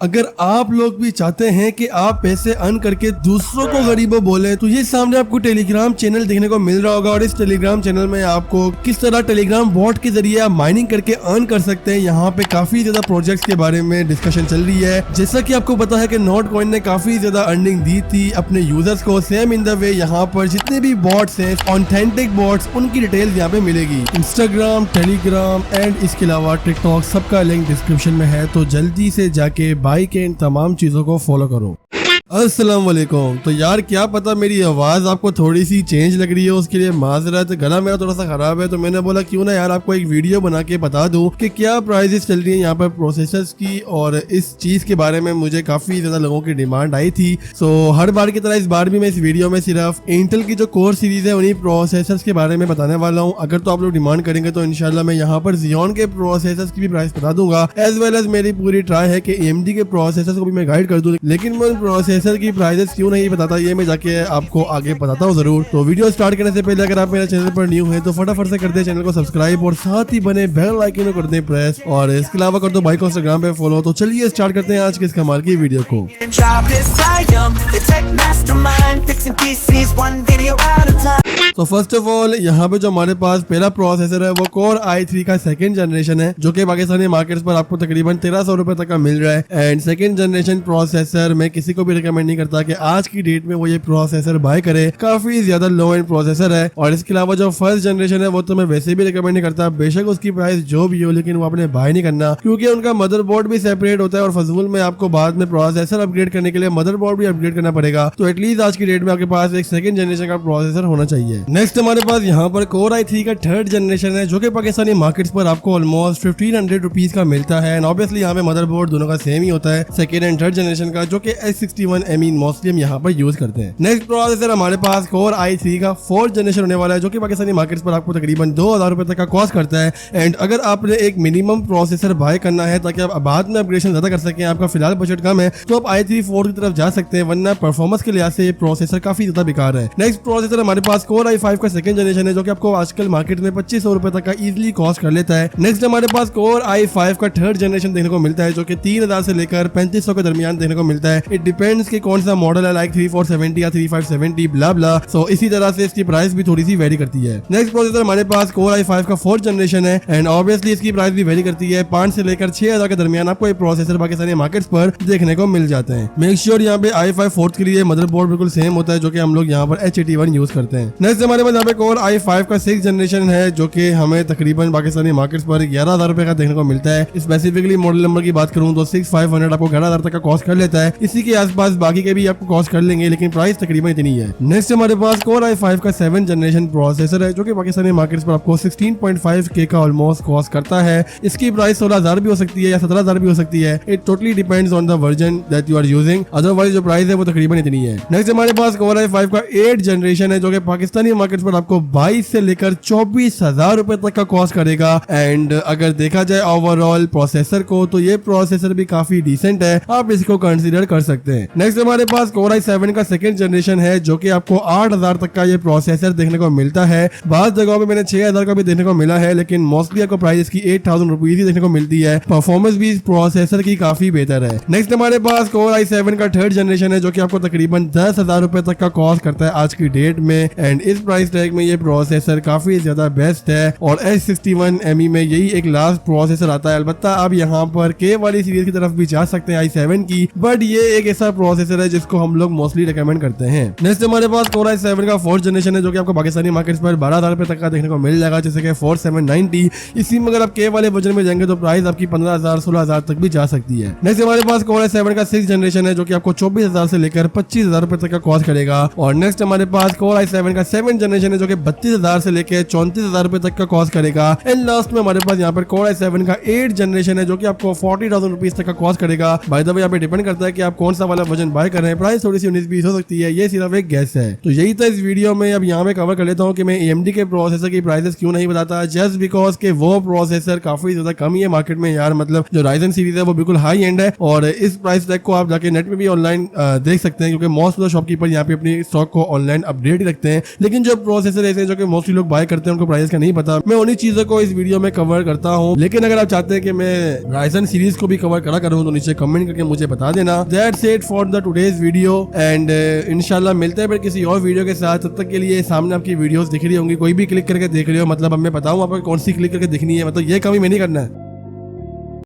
अगर आप लोग भी चाहते हैं कि आप पैसे अर्न करके दूसरों को गरीबों बोले, तो ये सामने आपको टेलीग्राम चैनल देखने को मिल रहा होगा। और इस टेलीग्राम चैनल में आपको किस तरह टेलीग्राम बॉट के जरिए आप माइनिंग करके अर्न कर सकते हैं, यहाँ पे काफी ज्यादा प्रोजेक्ट्स के बारे में डिस्कशन चल रही है। जैसा कि आपको पता है कि नोट कॉइन ने काफी ज्यादा अर्निंग दी थी अपने यूजर्स को। सेम इन द वे यहाँ पर जितने भी बॉट्स हैं, ऑथेंटिक बॉट्स, उनकी डिटेल्स यहाँ पे मिलेगी। इंस्टाग्राम, टेलीग्राम एंड इसके अलावा टिकटॉक, सबका लिंक डिस्क्रिप्शन में है, तो जल्दी से जाके बाई के इन तमाम चीजों को फॉलो करो। अस्सलाम वालेकुम। तो यार क्या पता मेरी आवाज़ आपको थोड़ी सी चेंज लग रही है, उसके लिए माजरत। गला मेरा थोड़ा सा खराब है, तो मैंने बोला क्यों ना यार आपको एक वीडियो बना के बता दूं कि क्या प्राइसेस चल रही है यहाँ पर प्रोसेसर्स की। और इस चीज़ के बारे में मुझे काफ़ी ज़्यादा लोगों की डिमांड आई थी। सो हर बार की तरह इस बार भी मैं इस वीडियो में सिर्फ इंटेल की जो कोर सीरीज़ है उन्हीं प्रोसेसर्स के बारे में बताने वाला हूँ। अगर तो आप लोग डिमांड करेंगे तो इंशाल्लाह मैं यहाँ पर Xeon के प्रोसेसर्स की भी प्राइस बता दूंगा। एज वेल एज मेरी पूरी ट्राई है कि AMD के प्रोसेसर्स को भी मैं गाइड कर दूँ, लेकिन मैं प्रोसेसर की प्राइसेस क्यों नहीं बताता, ये मैं जाके आपको आगे बताता हूँ जरूर। तो वीडियो स्टार्ट करने से पहले अगर आप मेरे चैनल पर न्यू हैं तो फटाफट से कर दे चैनल को सब्सक्राइब और साथ ही बने बेल आइकन को कर दे प्रेस। और इसके अलावा कर दो भाई को इंस्टाग्राम पे फॉलो। तो चलिए स्टार्ट करते हैं आज के इस कमाल की वीडियो को। तो फर्स्ट ऑफ ऑल यहाँ पे जो हमारे पास पहला प्रोसेसर है वो कोर i3 का सेकंड जनरेशन है, जो कि पाकिस्तानी मार्केट्स पर आपको तकरीबन 1300 रुपए तक का मिल रहा है। एंड सेकंड जनरेशन प्रोसेसर मैं किसी को भी रिकमेंड नहीं करता कि आज की डेट में वो ये प्रोसेसर बाय करे, काफी ज्यादा लो एंड प्रोसेसर है। और इसके अलावा जो फर्स्ट जनरेशन है वो तो मैं वैसे भी रिकमेंड नहीं करता, बेशक उसकी प्राइस जो भी हो, लेकिन वो आपने बाय नहीं करना, क्योंकि उनका मदरबोर्ड भी सेपरेट होता है और फजूल में आपको बाद में प्रोसेसर अपग्रेड करने के लिए मदरबोर्ड भी अपग्रेड करना पड़ेगा। तो एटलीस्ट आज की डेट में आपके पास एक सेकंड जनरेशन का प्रोसेसर होना चाहिए। नेक्स्ट हमारे पास यहाँ पर कोर i3 का थर्ड जनरेशन है, जो कि पाकिस्तानी मार्केट्स पर आपको ऑलमोस्ट 1500 रुपीज का मिलता है। एंड ऑब्वियसली यहाँ पे मदरबोर्ड दोनों का सेम ही होता है, सेकंड एंड थर्ड जनरेशन का, जो कि S61ME मोस्टली हम यहाँ पर यूज करते हैं। नेक्स्ट प्रोसेसर हमारे पास कोर i3 का फोर्थ जनरेशन होने वाला है, जो कि पाकिस्तानी मार्केट्स पर आपको तकरीबन 2000 रुपए तक का कॉस्ट करता है। एंड अगर आपने एक मिनिमम प्रोसेसर बाय करना है ताकि आप बाद में अपग्रेडेशन ज्यादा कर सकें, आपका फिलहाल बजट कम है, तो आप i3 4 की तरफ जा सकते हैं, वरना परफॉर्मेंस के लिहाज से ये प्रोसेसर काफी ज्यादा बेकार है। नेक्स्ट प्रोसेसर हमारे पास कोर i5 का सेकंड जनरेशन है, जो कि आपको आजकल मार्केट में 2500 रुपए तक का इजीली कॉस्ट कर लेता है। नेक्स्ट हमारे पास कोर i5 का थर्ड जनरेशन देखने को मिलता है, जो कि 3000 से लेकर 3500 के दरमियान देखने को मिलता है। इट डिपेंड्स कि कौन सा मॉडल है, लाइक 3470 या 3570 ब्ला ब्ला। सो इसी तरह से इसकी प्राइस भी थोड़ी सी वेरी करती है। नेक्स्ट प्रोसेसर हमारे पास कोर i5 का फोर्थ जनरेशन है, एंड ऑब्वियसली इसकी प्राइस भी वेरी करती है। 5 से लेकर 6000 के दरमियान आपको ये प्रोसेसर पाकिस्तानी मार्केट्स पर देखने को मिल जाते हैं। मेक श्योर यहाँ पे i5 फोर्थ के लिए मदरबोर्ड बिल्कुल सेम होता है, जो कि हम लोग यहाँ पर H81 यूज करते हैं। नेक्स्ट हमारे पास यहाँ पे कोर i5 का सिक्स जनरेशन है, जो कि हमें तकरीबन पाकिस्तानी मार्केट्स पर 11000 रुपए का देखने को मिलता है। स्पेसिफिकली मॉडल नंबर की बात करूँ तो 6500 आपको 11000 तक का कॉस्ट कर लेता है। इसी के आसपास बाकी के भी आपको कॉस्ट कर लेंगे, लेकिन प्राइस तकरीबन इतनी है। नेक्स्ट हमारे पास कोर i5 का 7th जनरेशन प्रोसेसर है, जो कि पाकिस्तानी मार्केट्स पर आपको 16.5K का ऑलमोस्ट कॉस्ट करता है। इसकी प्राइस 16000 भी हो सकती है या 17000 भी हो सकती है। It totally depends on the version that you are using, otherwise जो प्राइस है वो तकरीबन इतनी है। नेक्स्ट हमारे पास कोर i5 का 8th जनरेशन है, जो कि पाकिस्तानी मार्केट्स पर आपको 22 से लेकर 24,000 रुपए तक का कॉस्ट करेगा। एंड अगर देखा जाए ओवरऑल प्रोसेसर को, तो ये प्रोसेसर भी काफी डिसेंट है, आप इसको कंसीडर कर सकते हैं। नेक्स्ट हमारे पास कोर i7 का सेकंड जनरेशन है, जो कि आपको 8000 तक का ये प्रोसेसर देखने को मिलता है। बाद जगहों में मैंने 6000 का भी देखने को मिला है, लेकिन मोस्टली आपको प्राइस की 8000 रुपीज ही देखने को मिलती है। परफॉर्मेंस भी इस प्रोसेसर की काफी बेहतर है। नेक्स्ट हमारे पास कोर i7 का थर्ड जनरेशन है, जो कि आपको तकरीबन 10,000 रुपए तक का कॉस्ट करता है आज की डेट में। एंड इस प्राइस टैग में ये प्रोसेसर काफी ज्यादा बेस्ट है, और S61ME में यही एक लास्ट प्रोसेसर आता है। अलबत्ता आप यहाँ पर K वाली सीरीज की तरफ भी जा सकते हैं i7 की, बट ये एक ऐसा प्रोसेसर है जिसको हम लोग मोस्टली रिकमेंड करते हैं। नेक्स्ट हमारे पास कोर i7 का फोर्थ जनरेशन है, जो कि आपको पाकिस्तानी मार्केट्स पर 12000 रुपए तक का देखने को मिल जाएगा, जैसे कि 4790। इसी में अगर आप K वाले वर्जन में जाएंगे तो प्राइस आपकी 15000 16,000 तक भी जा सकती है। नेक्स्ट हमारे पास कोर i7 का 6th जनरेशन है, जो कि आपको 24000 से लेकर 25000 रुपए तक का कॉस्ट करेगा। और नेक्स्ट हमारे पास कोर i7 का 7th जनरेशन है, जो कि 32000 से लेकर 34000 रुपए तक का कॉस्ट करेगा। एंड लास्ट में हमारे पास यहाँ पर कोर i7 का 8th जनरेशन है, जो कि आपको 40,000 रुपीज तक का कॉस्ट करेगा। बाय द वे यहाँ पे डिपेंड करता है कि आप कौन सा वाला वर्जन वर्जन बाय कर रहे हैं, प्राइस थोड़ी सी 19-20 हो सकती है, ये सिर्फ एक गैस है। तो यही था इस वीडियो में। अब यहाँ पे कवर कर लेता हूँ कि मैं AMD के प्रोसेसर की प्राइसेस क्यों नहीं बताता, जस्ट बिकॉज के वो प्रोसेसर काफी ज्यादा कम ही है मार्केट में यार। मतलब जो राइजन सीरीज है वो बिल्कुल हाई एंड है और इस प्राइस टैग को आप जाके नेट में भी ऑनलाइन देख सकते हैं, क्योंकि मोस्ट ऑफ शॉपकीपर यहाँ पे अपनी स्टॉक को ऑनलाइन अपडेट ही रखते हैं। लेकिन जो प्रोसेसर ऐसे हैं जो कि मोस्टली लोग बाय करते हैं, उनको प्राइस का नहीं पता। मैं उन्हीं चीजों को इस वीडियो में कवर करता हूँ। लेकिन अगर आप चाहते हैं कि मैं राइजन सीरीज को भी कवर करा करूँ तो नीचे कमेंट करके मुझे बता देना। That's it for the today's video and इंशाल्लाह मिलते हैं फिर किसी और वीडियो के साथ। तब तक के लिए सामने आपकी वीडियोस दिख रही होंगी, कोई भी क्लिक करके देख रहे हो, मतलब अब मैं बताऊं आपको कौन सी क्लिक करके दिखनी है, मतलब ये कभी मैं नहीं करना है।